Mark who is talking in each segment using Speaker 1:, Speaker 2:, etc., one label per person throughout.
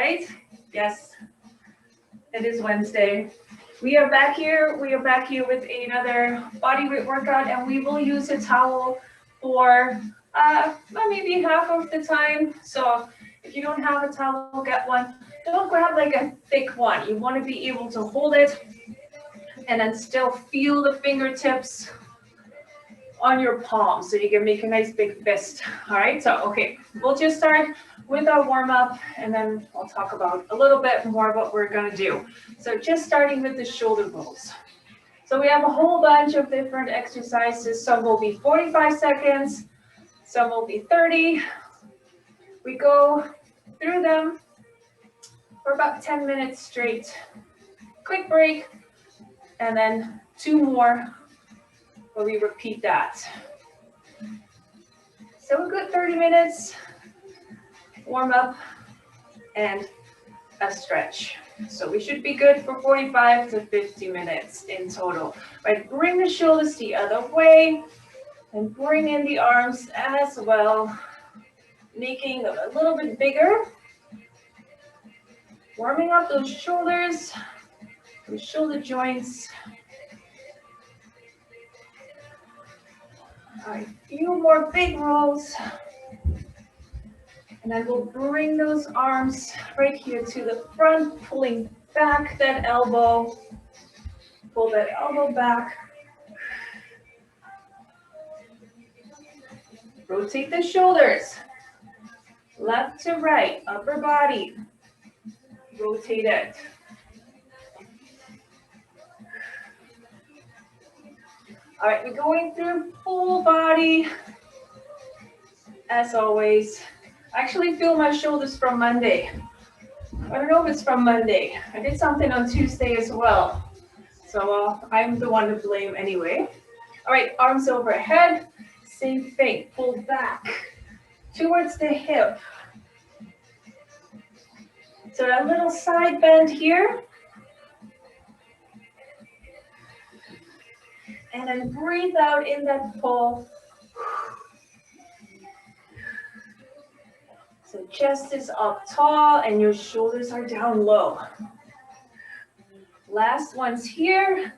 Speaker 1: right? Yes, it is Wednesday. We are back here. We are back here with another body weight workout, and we will use a towel for maybe half of the time. So if you don't have a towel, get one. Don't grab like a thick one. You want to be able to hold it and then still feel the fingertips on your palm so you can make a nice big fist. All right, so okay, we'll just start with our warm-up and then I'll talk about a little bit more what we're going to do. So just starting with the shoulder rolls. So we have a whole bunch of different exercises. Some will be 45 seconds, some will be 30. We go through them for about 10 minutes straight. Quick break, and then 2 more where we repeat that. So a good 30 minutes, warm up, and a stretch. So we should be good for 45 to 50 minutes in total. Right, bring the shoulders the other way, and bring in the arms as well, making them a little bit bigger. Warming up those shoulders, those shoulder joints. All right, a few more big rolls. And then we'll bring those arms right here to the front, pulling back that elbow. Pull that elbow back. Rotate the shoulders. Left to right, upper body. Rotate it. All right, we're going through full body. As always, I actually feel my shoulders from Monday. I don't know if it's from Monday. I did something on Tuesday as well. So I'm the one to blame anyway. All right, arms overhead. Same thing, pull back towards the hip. So a little side bend here. And then breathe out in that pull. So chest is up tall and your shoulders are down low. Last one's here.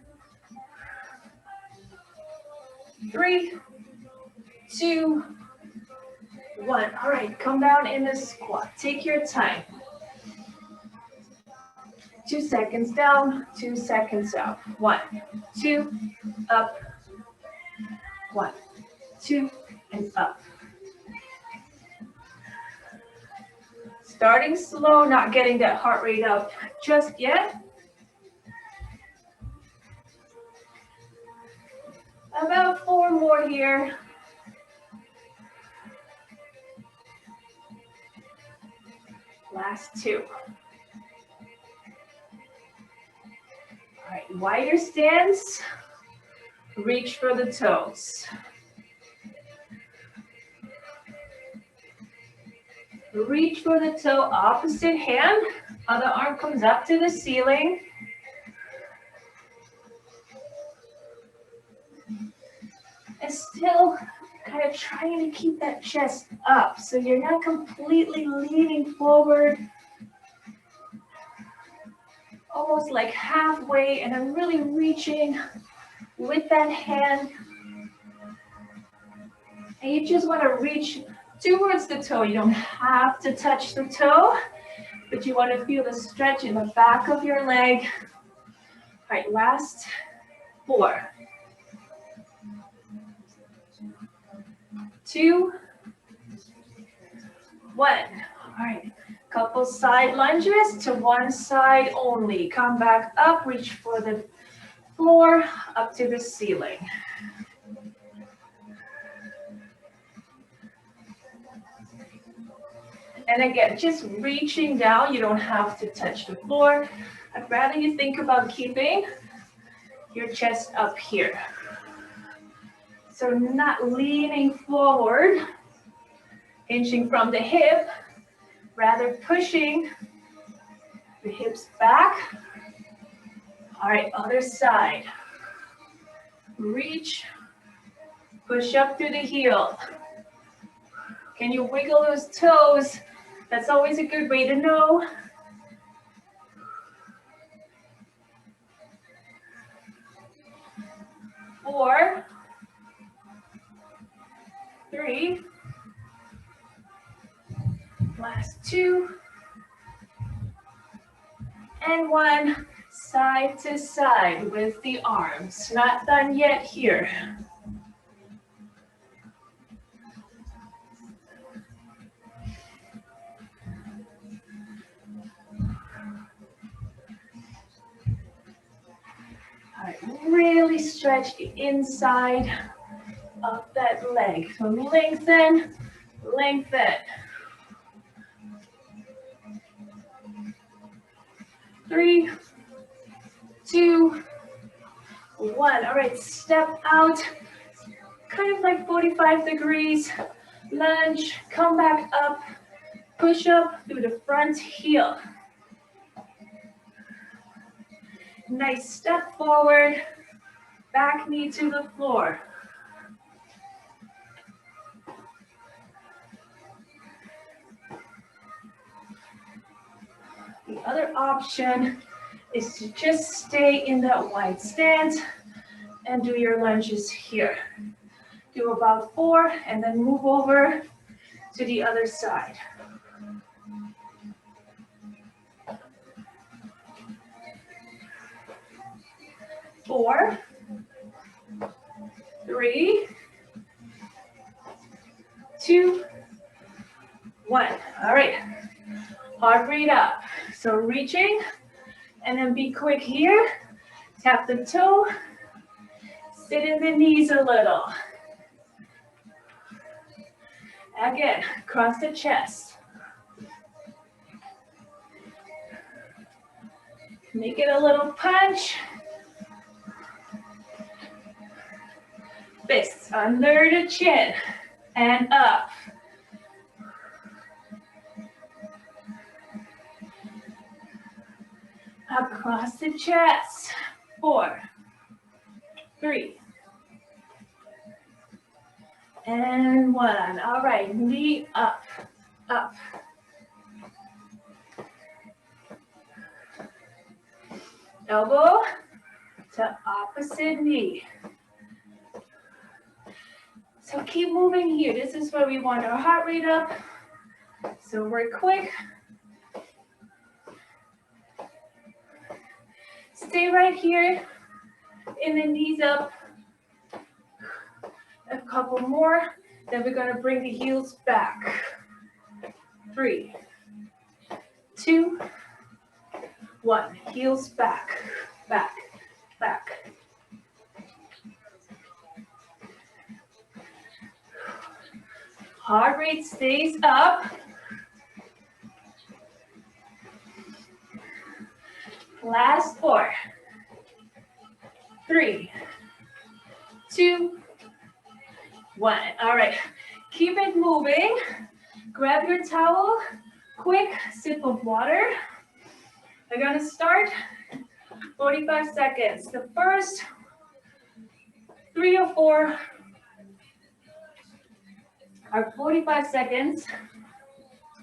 Speaker 1: 3, 2, 1. All right, come down in a squat. Take your time. 2 seconds down, 2 seconds up. 1, 2, up. 1, 2, and up. Starting slow, not getting that heart rate up just yet. About 4 more here. Last 2. All right, wider stance. Reach for the toes. Reach for the toe, opposite hand. Other arm comes up to the ceiling. And still kind of trying to keep that chest up so you're not completely leaning forward. Almost like halfway, and I'm really reaching with that hand. And you just want to reach towards the toe. You don't have to touch the toe, but you want to feel the stretch in the back of your leg. All right, last 4. 2, 1. All right, couple side lunges to one side only. Come back up, reach for the floor, up to the ceiling. And again, just reaching down, you don't have to touch the floor. I'd rather you think about keeping your chest up here. So not leaning forward, inching from the hip, rather pushing the hips back. All right, other side. Reach, push up through the heel. Can you wiggle those toes? That's always a good way to know 4, 3, last 2, and 1. Side to side with the arms. Not done yet here. All right, really stretch the inside of that leg. So lengthen, lengthen. 3, 2, 1. All right, step out, kind of like 45 degrees. Lunge, come back up, push up through the front heel. Nice step forward, back knee to the floor. The other option is to just stay in that wide stance and do your lunges here. Do about 4 and then move over to the other side. 4, 3, 2, 1. All right, heart rate up. So reaching, and then be quick here. Tap the toe, sit in the knees a little. Again, cross the chest. Make it a little punch. Fists under the chin and up. Across the chest. 4, 3, and 1. All right, knee up, up. Elbow to opposite knee. So keep moving here. This is where we want our heart rate up. So we're quick. Stay right here in the knees up. A couple more. Then we're going to bring the heels back. 3, 2, 1. Heels back, back, back. Heart rate stays up. Last 4, 3, 2, 1. All right, keep it moving. Grab your towel, quick sip of water. We're gonna start 45 seconds. The first 3 or 4 are 45 seconds,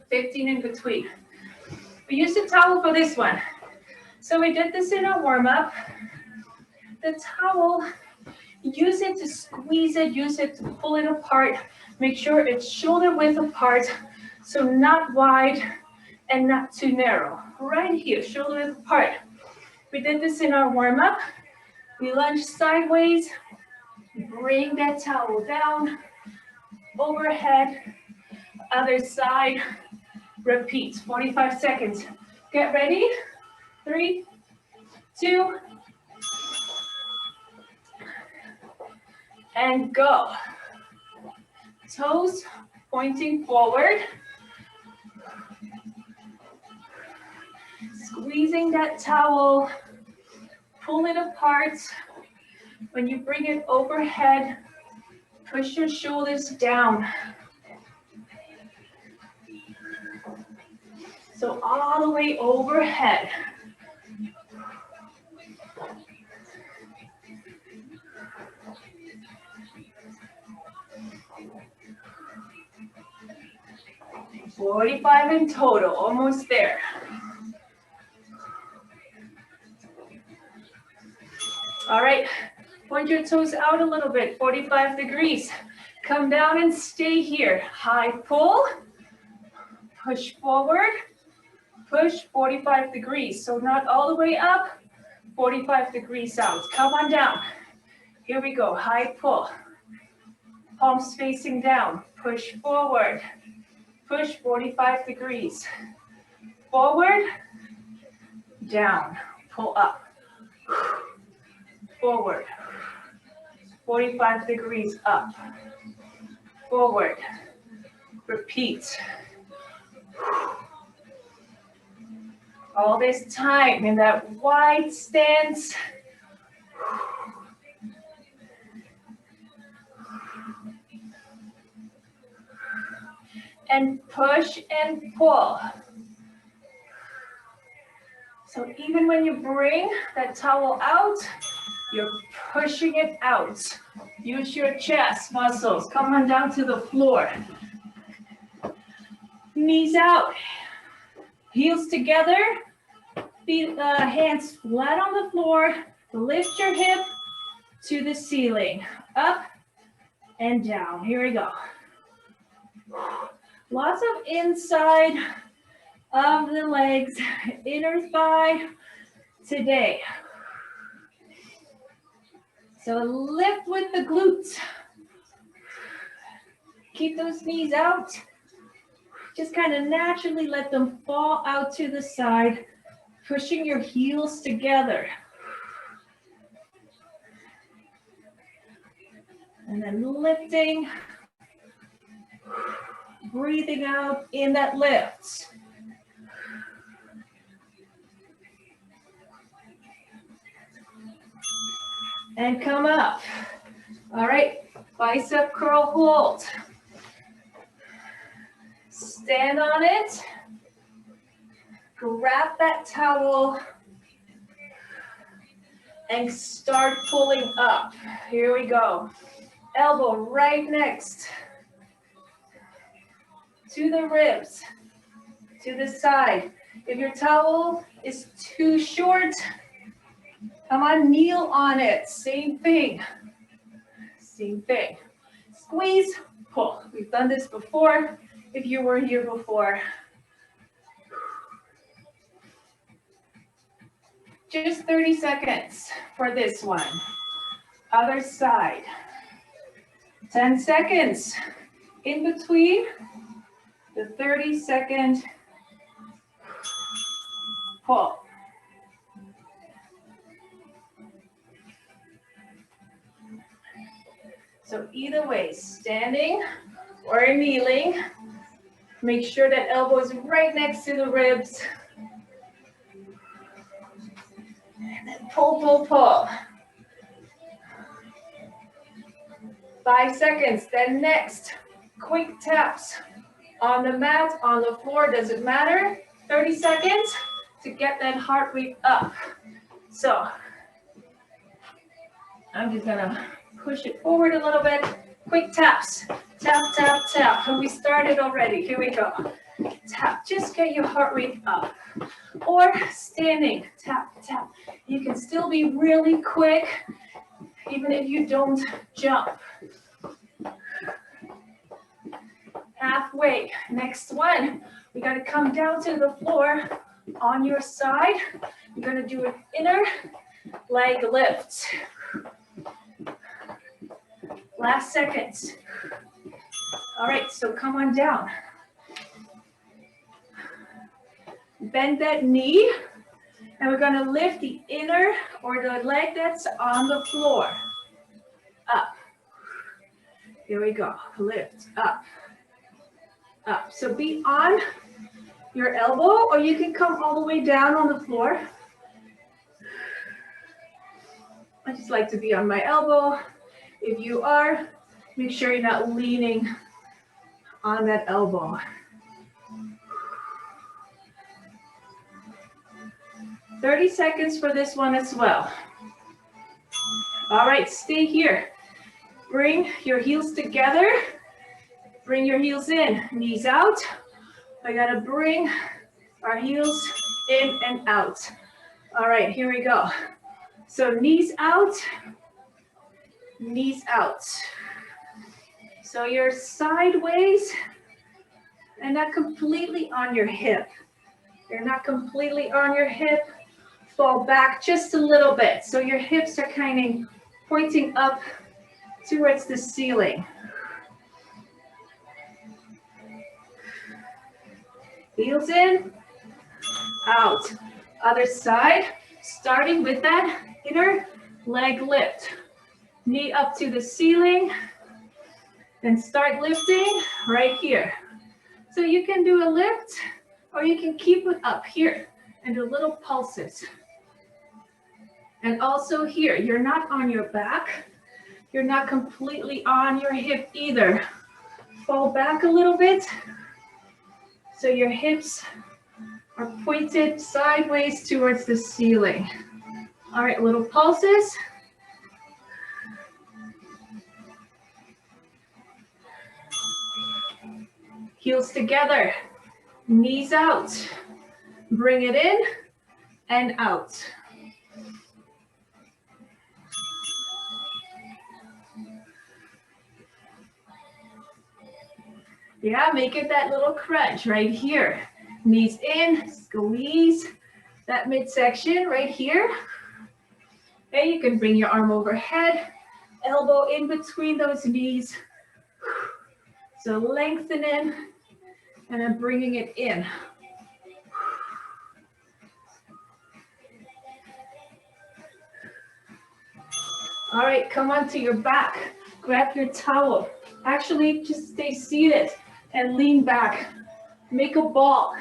Speaker 1: 15 in between. We use the towel for this one. So we did this in our warm-up. The towel, use it to squeeze it, use it to pull it apart. Make sure it's shoulder width apart, so not wide and not too narrow. Right here, shoulder width apart. We did this in our warm-up. We lunge sideways, bring that towel down, overhead, other side, repeat, 45 seconds. Get ready, 3, 2, and go. Toes pointing forward. Squeezing that towel, pull it apart. When you bring it overhead, push your shoulders down. So all the way overhead. $45 in total, almost there. All right, Point your toes out a little bit, 45 degrees. Come down and stay here. High pull, push forward, push 45 degrees. So not all the way up, 45 degrees out. Come on down. Here we go, high pull. Palms facing down, push forward, push 45 degrees. Forward, down, pull up, forward, 45 degrees up, forward, repeat. All this time in that wide stance. And push and pull. So even when you bring that towel out, you're pushing it out. Use your chest muscles. Come on down to the floor. Knees out. Heels together. Feet, hands flat on the floor. Lift your hip to the ceiling. Up and down. Here we go. Lots of inside of the legs, inner thigh today. So lift with the glutes. Keep those knees out. Just kind of naturally let them fall out to the side, pushing your heels together. And then lifting. Breathing out in that lift. And come up. All right, bicep curl hold. Stand on it. Grab that towel. And start pulling up. Here we go. Elbow right next to the ribs, to the side. If your towel is too short, come on, kneel on it. Same thing. Same thing. Squeeze, pull. We've done this before. If you were here before. Just 30 seconds for this one. Other side. 10 seconds in between the 30-second pull. So either way, standing or kneeling, make sure that elbow is right next to the ribs. And then pull, pull, pull. 5 seconds, then next, quick taps on the mat, on the floor, doesn't matter. 30 seconds to get that heart rate up. So I'm just gonna push it forward a little bit. Quick taps, tap, tap, tap. And we started already, here we go. Tap, just get your heart rate up. Or standing, tap, tap. You can still be really quick, even if you don't jump. Halfway, next one. We gotta come down to the floor on your side. You're gonna do an inner leg lift. Last seconds. All right, so come on down. Bend that knee, and we're gonna lift the inner or the leg that's on the floor. Up. Here we go, lift, up. Up. So be on your elbow, or you can come all the way down on the floor. I just like to be on my elbow. If you are, make sure you're not leaning on that elbow. 30 seconds for this one as well. All right, stay here. Bring your heels together. Bring your heels in, knees out. I gotta bring our heels in and out. All right, here we go. So knees out, knees out. So you're sideways and not completely on your hip. You're not completely on your hip. Fall back just a little bit. So your hips are kind of pointing up towards the ceiling. Heels in, out. Other side, starting with that inner leg lift. Knee up to the ceiling, then start lifting right here. So you can do a lift or you can keep it up here and do little pulses. And also here, you're not on your back. You're not completely on your hip either. Fall back a little bit so your hips are pointed sideways towards the ceiling. All right, little pulses. Heels together, knees out. Bring it in and out. Yeah, make it that little crunch right here. Knees in, squeeze that midsection right here. Okay, you can bring your arm overhead, elbow in between those knees. So lengthening and then bringing it in. All right, come onto your back. Grab your towel. Actually, just stay seated and lean back. Make a ball.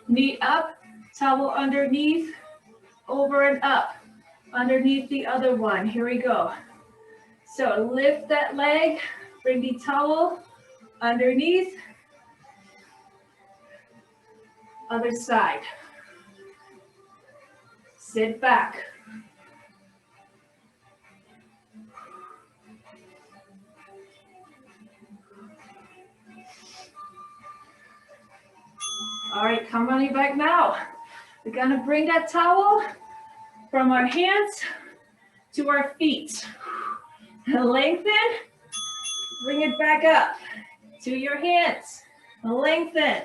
Speaker 1: Knee up, towel underneath, over and up, underneath the other one. Here we go. So lift that leg, bring the towel underneath, other side. Sit back. All right, come on back now. We're gonna bring that towel from our hands to our feet. Lengthen, bring it back up to your hands. Lengthen,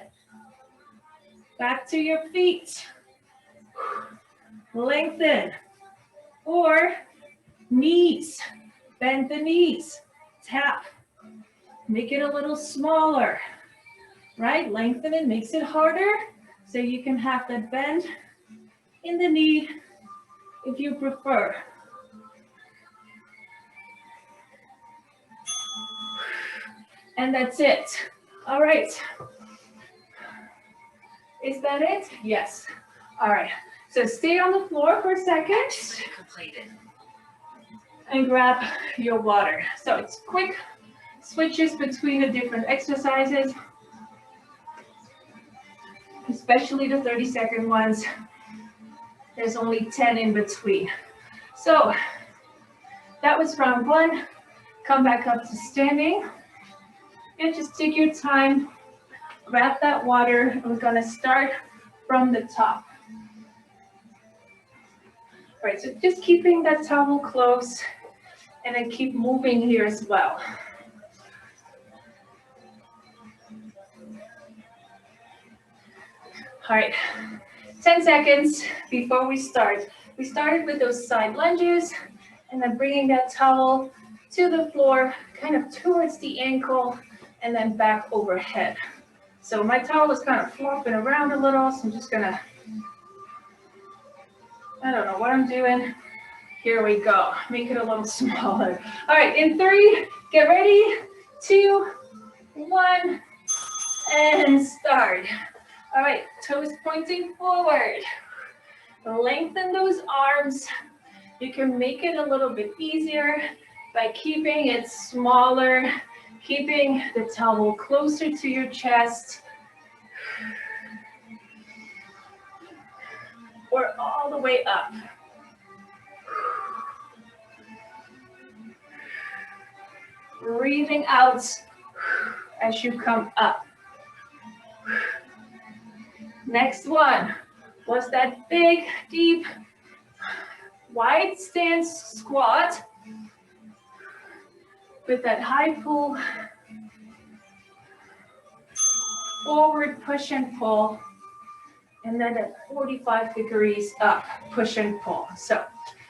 Speaker 1: back to your feet. Lengthen, or knees, bend the knees, tap, make it a little smaller, right? Lengthen it, makes it harder, so you can have that bend in the knee if you prefer. And that's it. All right. Is that it? Yes. All right. So stay on the floor for a second. Completed. And grab your water. So it's quick switches between the different exercises, especially the 30-second ones. There's only 10 in between. So that was round one. Come back up to standing. And just take your time, grab that water. We're gonna start from the top. All right, so just keeping that towel close and then keep moving here as well. All right, 10 seconds before we start. We started with those side lunges and then bringing that towel to the floor, kind of towards the ankle, and then back overhead. So my towel is kind of flopping around a little, so I'm just gonna, I don't know what I'm doing. Here we go, make it a little smaller. All right, in 3, get ready, 2, 1, and start. All right, toes pointing forward. Lengthen those arms. You can make it a little bit easier by keeping it smaller, keeping the towel closer to your chest, or all the way up. Breathing out as you come up. Next one was that big, deep wide stance squat with that high pull, forward push and pull, and then at 45 degrees up, push and pull. So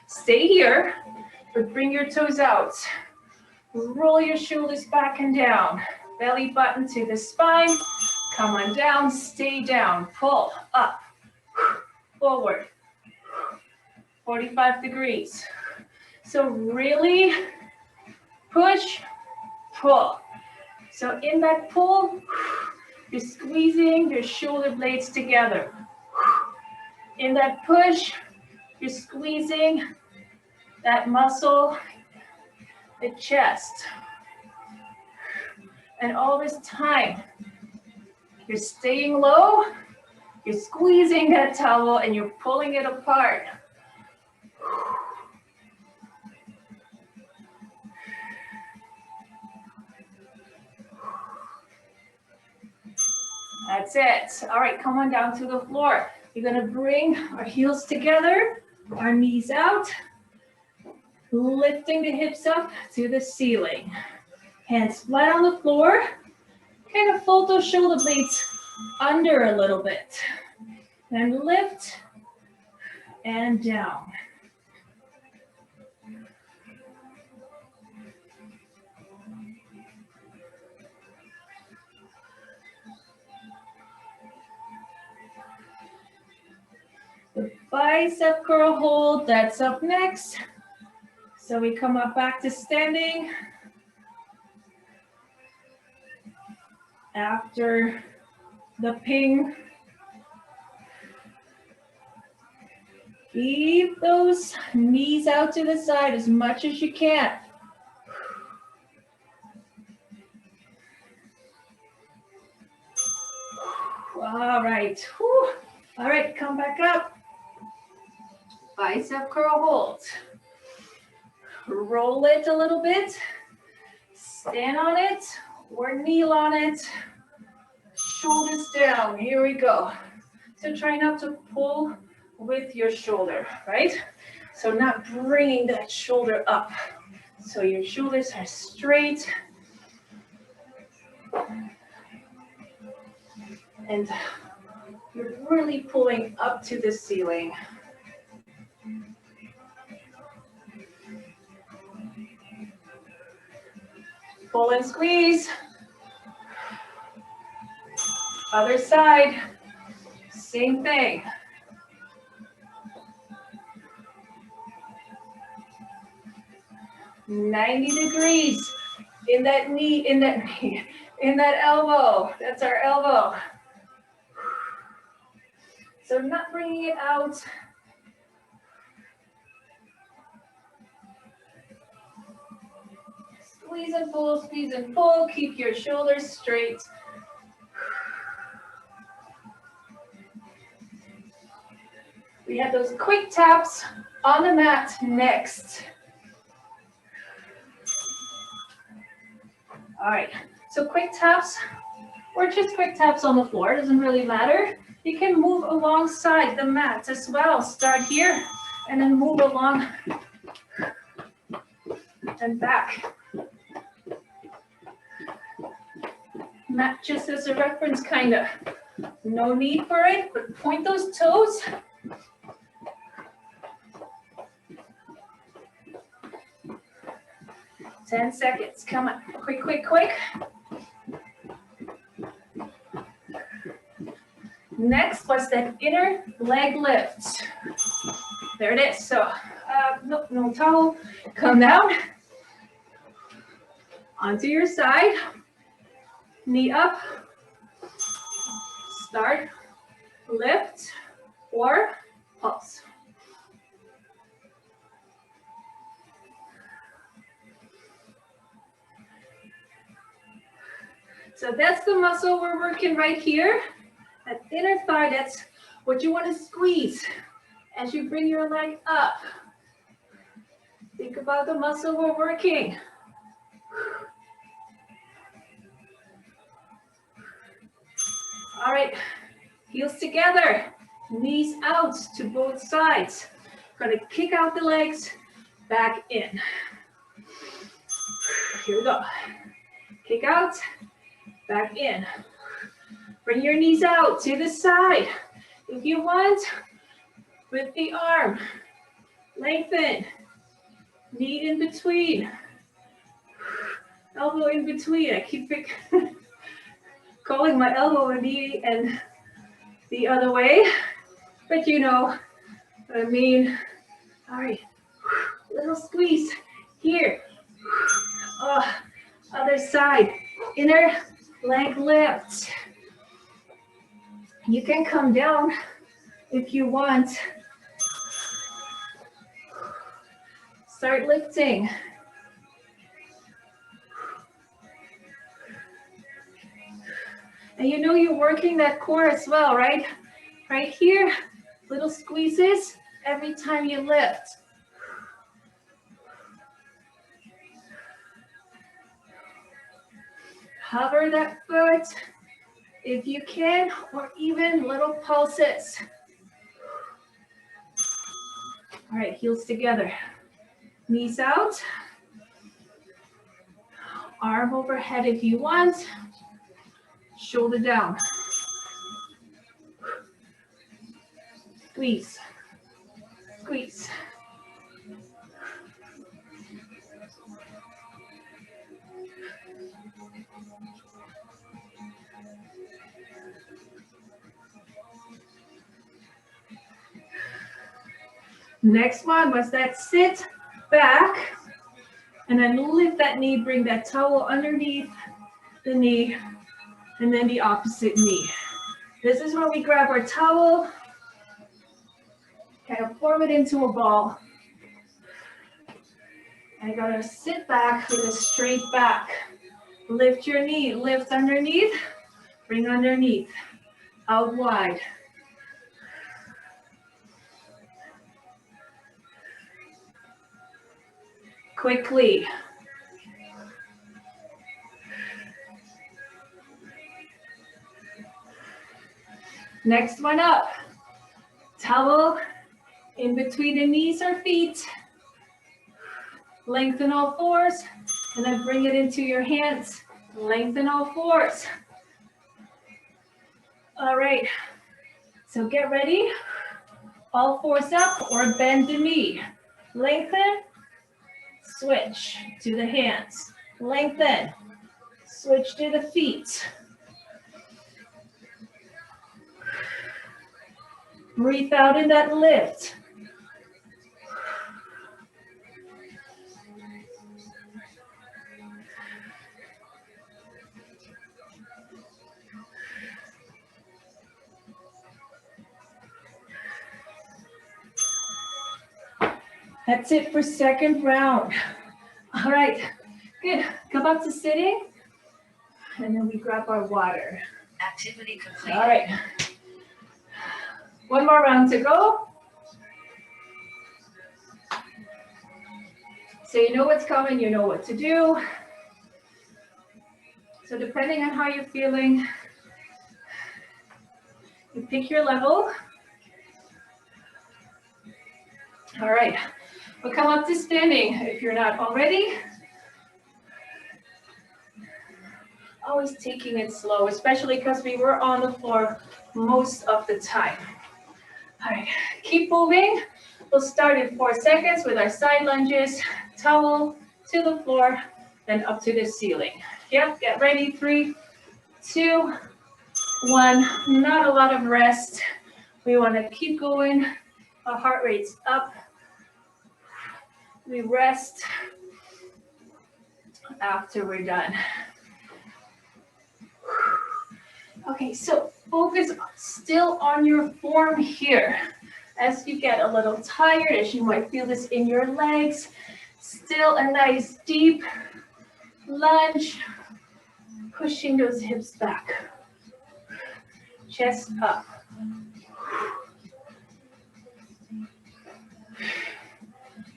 Speaker 1: stay here, but bring your toes out. Roll your shoulders back and down. Belly button to the spine. Come on down, stay down. Pull up, forward, 45 degrees. So really push, pull. So in that pull, you're squeezing your shoulder blades together. In that push, you're squeezing that muscle, the chest. And all this time, you're staying low, you're squeezing that towel, and you're pulling it apart. That's it. All right, come on down to the floor. You're gonna bring our heels together, our knees out, lifting the hips up to the ceiling. Hands flat on the floor. Kind of fold those shoulder blades under a little bit. Then lift and down. The bicep curl hold, that's up next. So we come up back to standing. After the ping, keep those knees out to the side as much as you can. All right, whew. All right, come back up. Bicep curl hold. Roll it a little bit. Stand on it or kneel on it. Shoulders down, here we go. So try not to pull with your shoulder, right? So not bringing that shoulder up. So your shoulders are straight. And you're really pulling up to the ceiling. Pull and squeeze. Other side, same thing. $90 in that knee, in that elbow. That's our elbow. So not bringing it out. Squeeze and pull, squeeze and pull. Keep your shoulders straight. We have those quick taps on the mat next. All right, so quick taps or just quick taps on the floor, doesn't really matter. You can move alongside the mat as well. Start here and then move along and back. Mat just as a reference, kind of. No need for it, but point those toes. Ten seconds, come on, quick, quick, quick. Next was that inner leg lift. There it is, so no towel, come down. Onto your side, knee up, start, lift, or pulse. So that's the muscle we're working right here. That inner thigh, that's what you want to squeeze as you bring your leg up. Think about the muscle we're working. All right, heels together, knees out to both sides. Gonna kick out the legs, back in. Here we go. Kick out, back in. Bring your knees out to the side. If you want, with the arm, lengthen. Knee in between. Elbow in between. I keep calling my elbow a knee and the other way, but you know what I mean. All right, little squeeze here. Oh, other side, inner leg lift. You can come down if you want. Start lifting. And you know you're working that core as well, right? Right here, little squeezes every time you lift. Hover that foot if you can, or even little pulses. All right, heels together. Knees out. Arm overhead if you want. Shoulder down. Squeeze. Squeeze. Next one was that sit back and then lift that knee, bring that towel underneath the knee and then the opposite knee. This is where we grab our towel, kind of form it into a ball. I gotta sit back with a straight back. Lift your knee, lift underneath, bring underneath, out wide. Quickly. Next one up. Towel in between the knees or feet. Lengthen all fours and then bring it into your hands. Lengthen all fours. All right, so get ready. All fours up or bend the knee. Lengthen, switch to the hands. Lengthen, switch to the feet. Breathe out in that lift. That's it for second round. All right, good. Come up to sitting, and then we grab our water.
Speaker 2: Activity complete.
Speaker 1: All right. One more round to go. So you know what's coming, you know what to do. So depending on how you're feeling, you pick your level. All right, we'll come up to standing if you're not already. Always taking it slow, especially because we were on the floor most of the time. All right, keep moving. We'll start in 4 seconds with our side lunges, towel to the floor, then up to the ceiling. Yep, get ready. 3, 2, 1. Not a lot of rest. We want to keep going. Our heart rate's up. We rest after we're done. Okay, so focus still on your form here. As you get a little tired, as you might feel this in your legs, still a nice deep lunge, pushing those hips back. Chest up.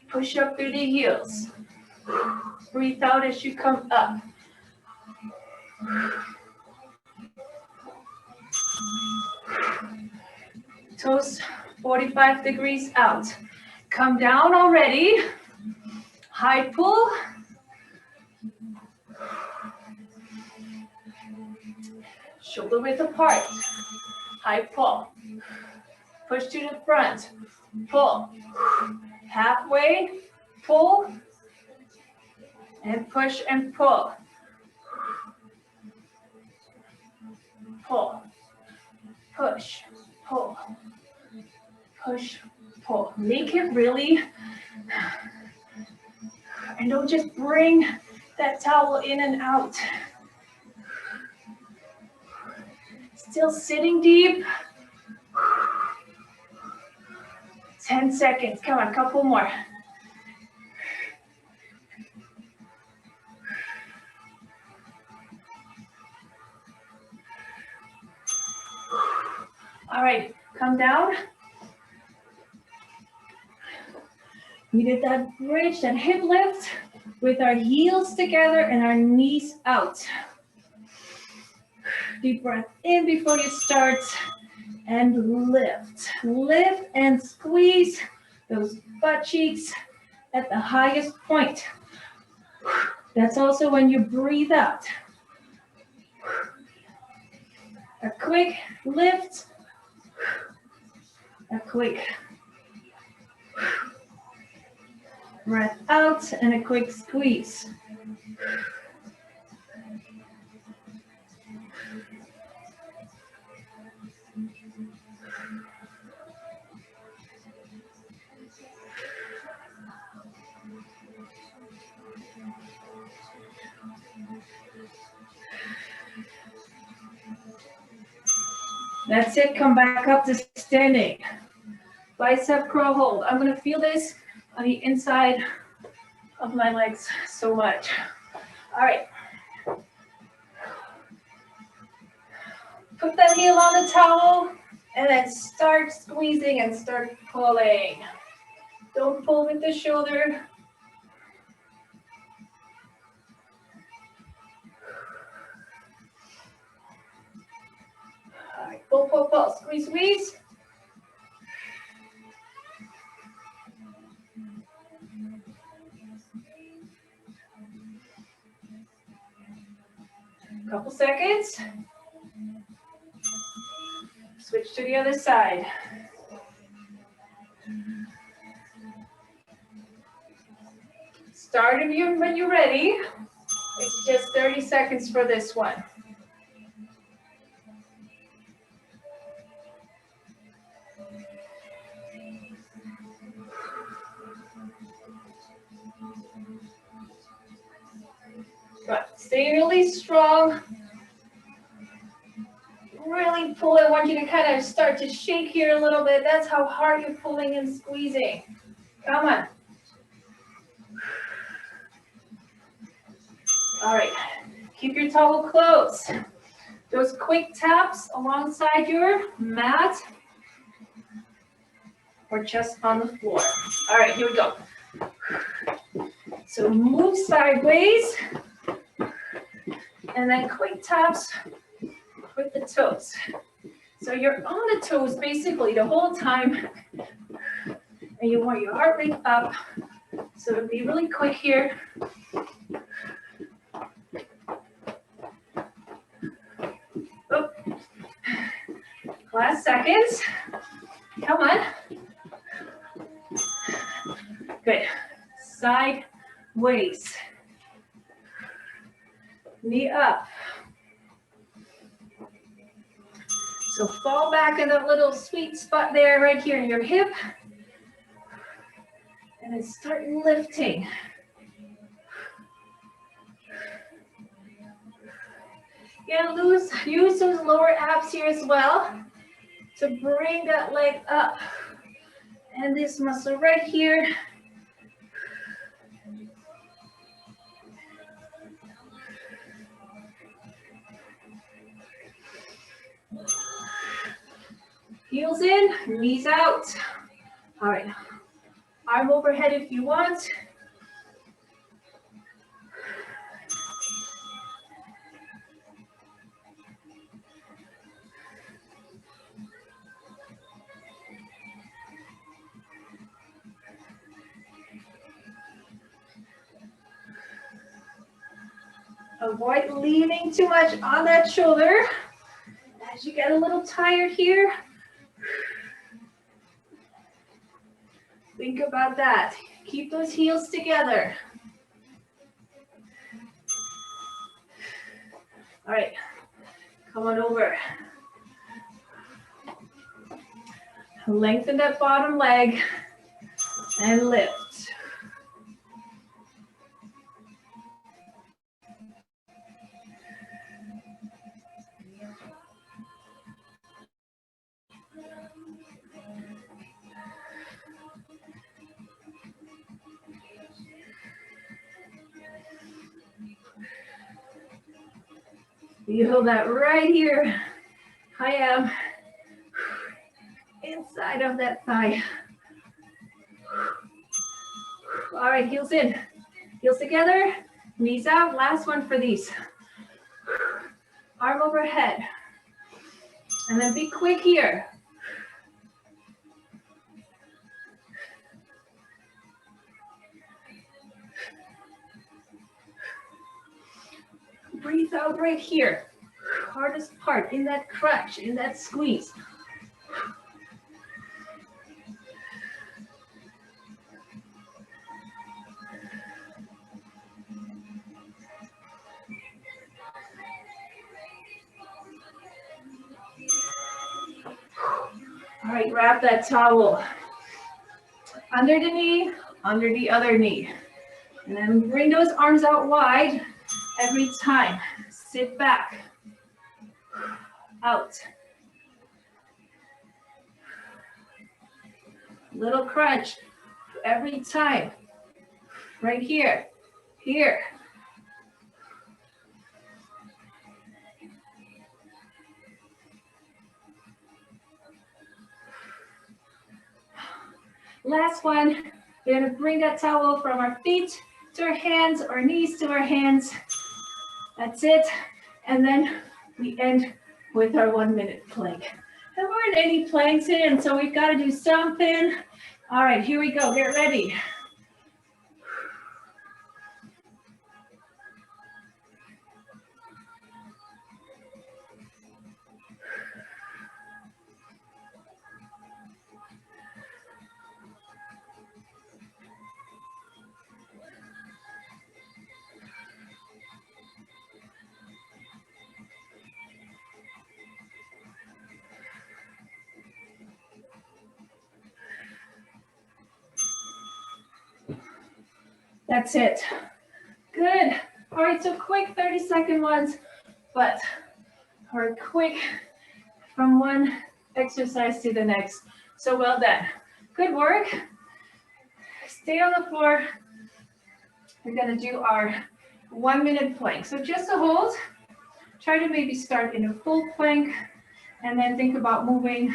Speaker 1: Push up through the heels. Breathe out as you come up. Toes 45 degrees out. Come down already. High pull. Shoulder width apart. High pull. Push to the front. Pull. Halfway. Pull. And push and pull. Pull. Push. Pull. Push. Pull. Make it really. And don't just bring that towel in and out. Still sitting deep. 10 seconds. Come on, couple more. All right, come down. We did that bridge, that hip lift with our heels together and our knees out. Deep breath in before you start and lift. Lift and squeeze those butt cheeks at the highest point. That's also when you breathe out. A quick lift, a quick breath out, and a quick squeeze. That's it, come back up to standing. Bicep curl hold. I'm gonna feel this on the inside of my legs so much. All right. Put that heel on the towel and then start squeezing and start pulling. Don't pull with the shoulder. All right, pull, pull, pull, squeeze, squeeze. Couple seconds. Switch to the other side. Start when you're ready. It's just 30 seconds for this one. But stay really strong. Really pull. I want you to kind of start to shake here a little bit. That's how hard you're pulling and squeezing. Come on. All right. Keep your towel close. Those quick taps alongside your mat or just on the floor. All right, here we go. So move sideways and then quick taps with the toes. So you're on the toes basically the whole time and you want your heart rate up. So to be really quick here. Oh. Last seconds. Come on. Good. Sideways. Knee up. So fall back in that little sweet spot there, right here in your hip. And then start lifting. Yeah, use those lower abs here as well to bring that leg up. And this muscle right here. Heels in, knees out. All right, arm overhead if you want. Avoid leaning too much on that shoulder. As you get a little tired here, think about that. Keep those heels together. All right, come on over. Lengthen that bottom leg and lift. Feel that right here. I am inside of that thigh. All right, heels in, heels together, knees out. Last one for these. Arm overhead. And then be quick here. Breathe out right here. Hardest part in that crunch, in that squeeze. All right, wrap that towel under the knee, under the other knee. And then bring those arms out wide every time. Sit back, out. Little crunch every time. Right here, here. Last one, we're gonna bring that towel from our feet to our hands, or knees to our hands. That's it. And then we end with our 1 minute plank. There weren't any planks in, so we've got to do something. All right, here we go. Get ready. That's it. Good. All right, so quick 30-second ones, but we're quick from one exercise to the next. So well done. Good work. Stay on the floor. We're gonna do our 1 minute plank. So just a hold. Try to maybe start in a full plank and then think about moving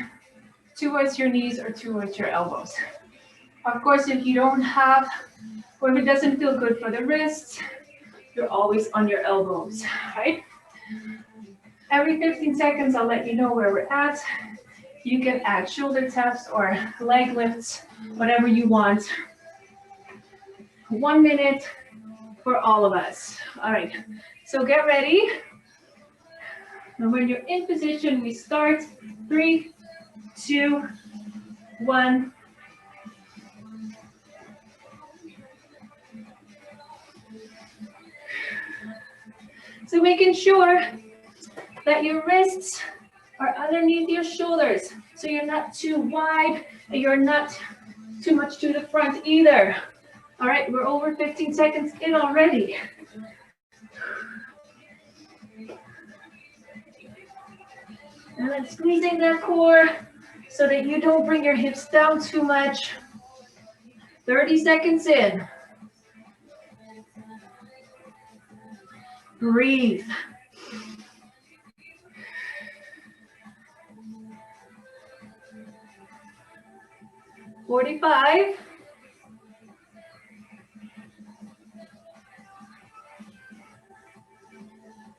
Speaker 1: towards your knees or towards your elbows. Of course, if you don't have, or if it doesn't feel good for the wrists, you're always on your elbows, right? Every 15 seconds, I'll let you know where we're at. You can add shoulder taps or leg lifts, whatever you want. 1 minute for all of us. All right, so get ready. And when you're in position, we start. 3, 2, 1. So making sure that your wrists are underneath your shoulders, so you're not too wide and you're not too much to the front either. All right, we're over 15 seconds in already. And then squeezing that core so that you don't bring your hips down too much. 30 seconds in. Breathe. $45.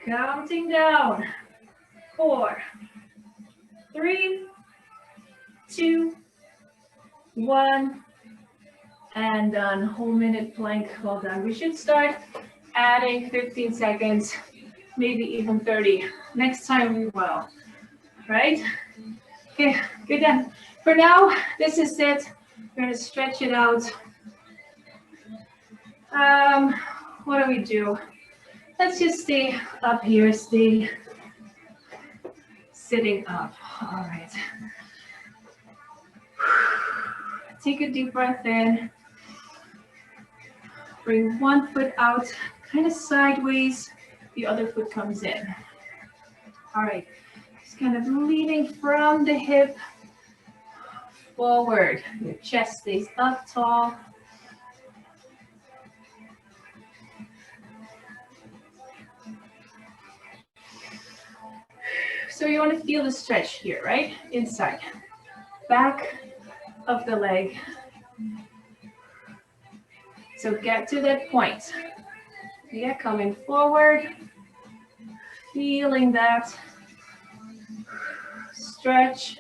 Speaker 1: Counting down. 4, 3, 2, 1, and done. Whole minute plank. Well done. We should start adding 15 seconds, maybe even 30. Next time we will, right? Okay, good then. For now, this is it. We're gonna stretch it out. What do we do? Let's just stay up here, stay sitting up. All right. Take a deep breath in. Bring one foot out, kind of sideways. The other foot comes in. All right. Just kind of leaning from the hip forward. Your chest stays up tall. So you want to feel the stretch here, right? Inside. Back of the leg. So get to that point. Yeah, coming forward. Feeling that stretch.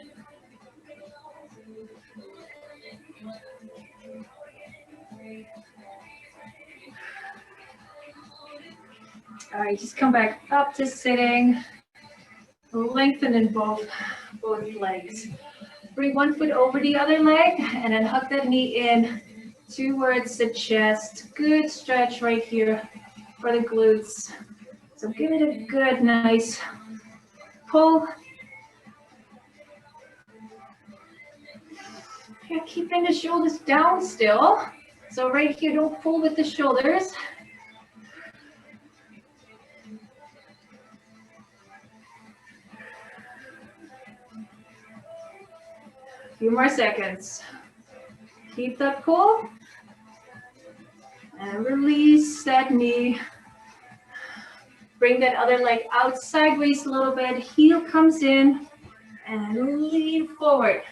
Speaker 1: All right, just come back up to sitting. Lengthen in both legs. Bring one foot over the other leg and then hug that knee in towards the chest. Good stretch right here for the glutes. So give it a good, nice pull. Yeah, keeping the shoulders down still. So right here, don't pull with the shoulders. A few more seconds. Keep that pull. And release that knee. Bring that other leg out sideways a little bit. Heel comes in and lean forward.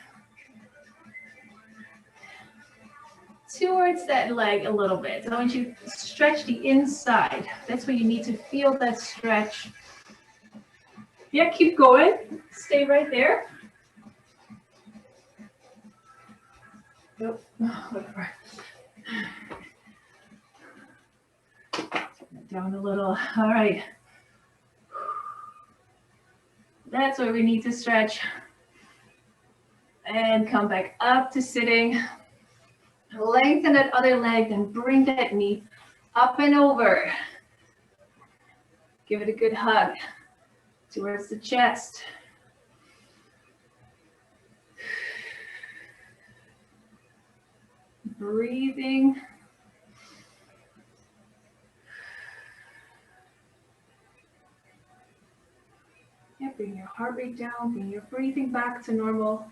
Speaker 1: Towards that leg a little bit. I want you to stretch the inside. That's where you need to feel that stretch. Yeah, keep going. Stay right there. Nope, whatever. Down a little. All right. That's where we need to stretch. And come back up to sitting. Lengthen that other leg, then bring that knee up and over. Give it a good hug towards the chest. Breathing. Yeah, bring your heart rate down, bring your breathing back to normal.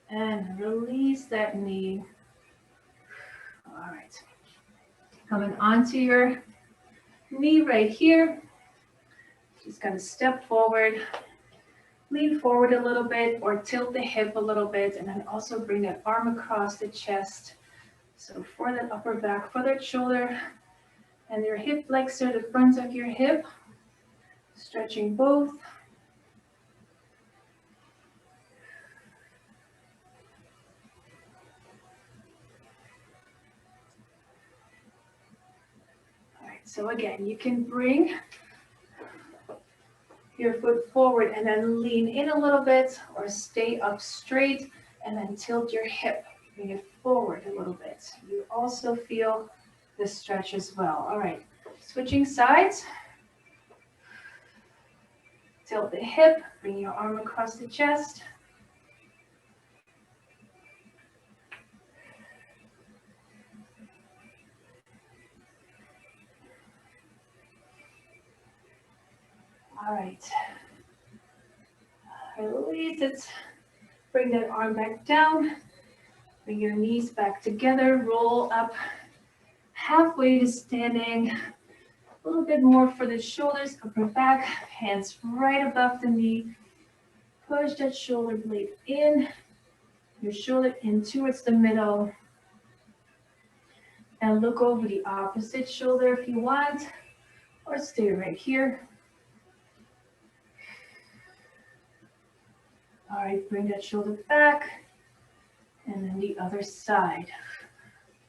Speaker 1: And release that knee. All right. Coming onto your knee right here. Just gonna step forward, lean forward a little bit or tilt the hip a little bit, and then also bring that arm across the chest. So for that upper back, for that shoulder, and your hip flexor, the front of your hip, stretching both. All right, so again, you can bring your foot forward and then lean in a little bit, or stay up straight and then tilt your hip, bring it forward a little bit. You also feel the stretch as well. All right, switching sides. Tilt the hip, bring your arm across the chest. All right. Release it. Bring that arm back down. Bring your knees back together. Roll up halfway to standing. A little bit more for the shoulders, upper back. Hands right above the knee. Push that shoulder blade in. Your shoulder in towards the middle. And look over the opposite shoulder if you want. Or stay right here. All All right, bring that shoulder back. And then the other side.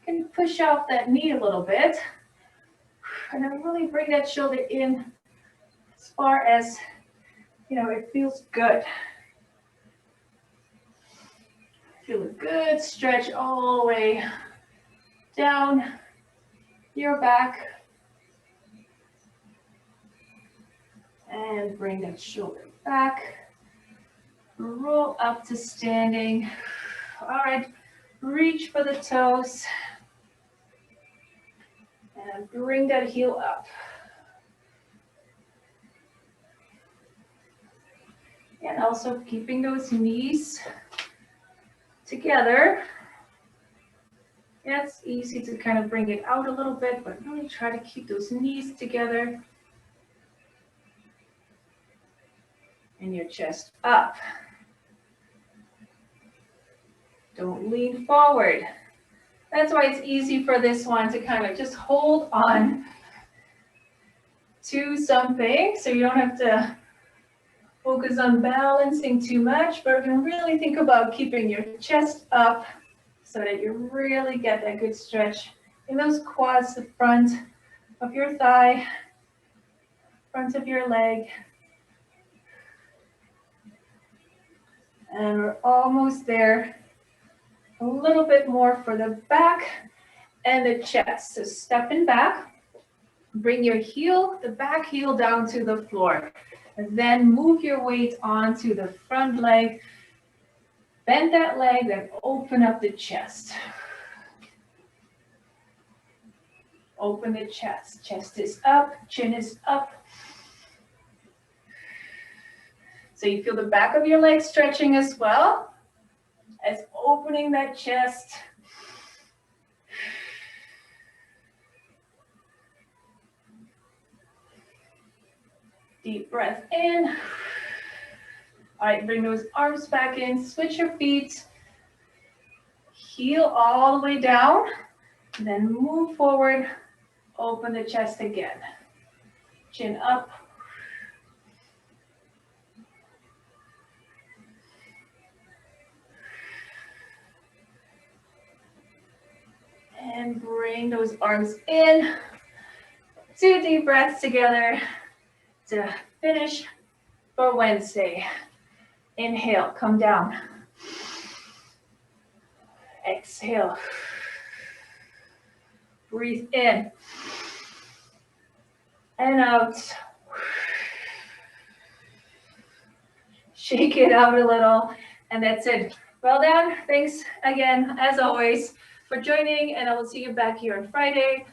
Speaker 1: You can push off that knee a little bit. And then really bring that shoulder in as far as, it feels good. Feel a good stretch all the way down your back. And bring that shoulder back. Roll up to standing. All right, reach for the toes. And bring that heel up. And also keeping those knees together. Yeah, it's easy to kind of bring it out a little bit, but really try to keep those knees together. And your chest up. Don't lean forward. That's why it's easy for this one to kind of just hold on to something, so you don't have to focus on balancing too much, but you can really think about keeping your chest up so that you really get that good stretch in those quads, the front of your thigh, front of your leg. And we're almost there. A little bit more for the back and the chest. So stepping back, bring your heel, the back heel down to the floor. And then move your weight onto the front leg. Bend that leg, then open up the chest. Open the chest. Chest is up, chin is up. So you feel the back of your leg stretching as well as opening that chest. Deep breath in. All right, bring those arms back in, switch your feet. Heel all the way down, then move forward, open the chest again. Chin up. And bring those arms in. 2 deep breaths together to finish for Wednesday. Inhale, come down. Exhale. Breathe in and out. Shake it out a little, and that's it. Well done. Thanks again, as always, for joining, and I will see you back here on Friday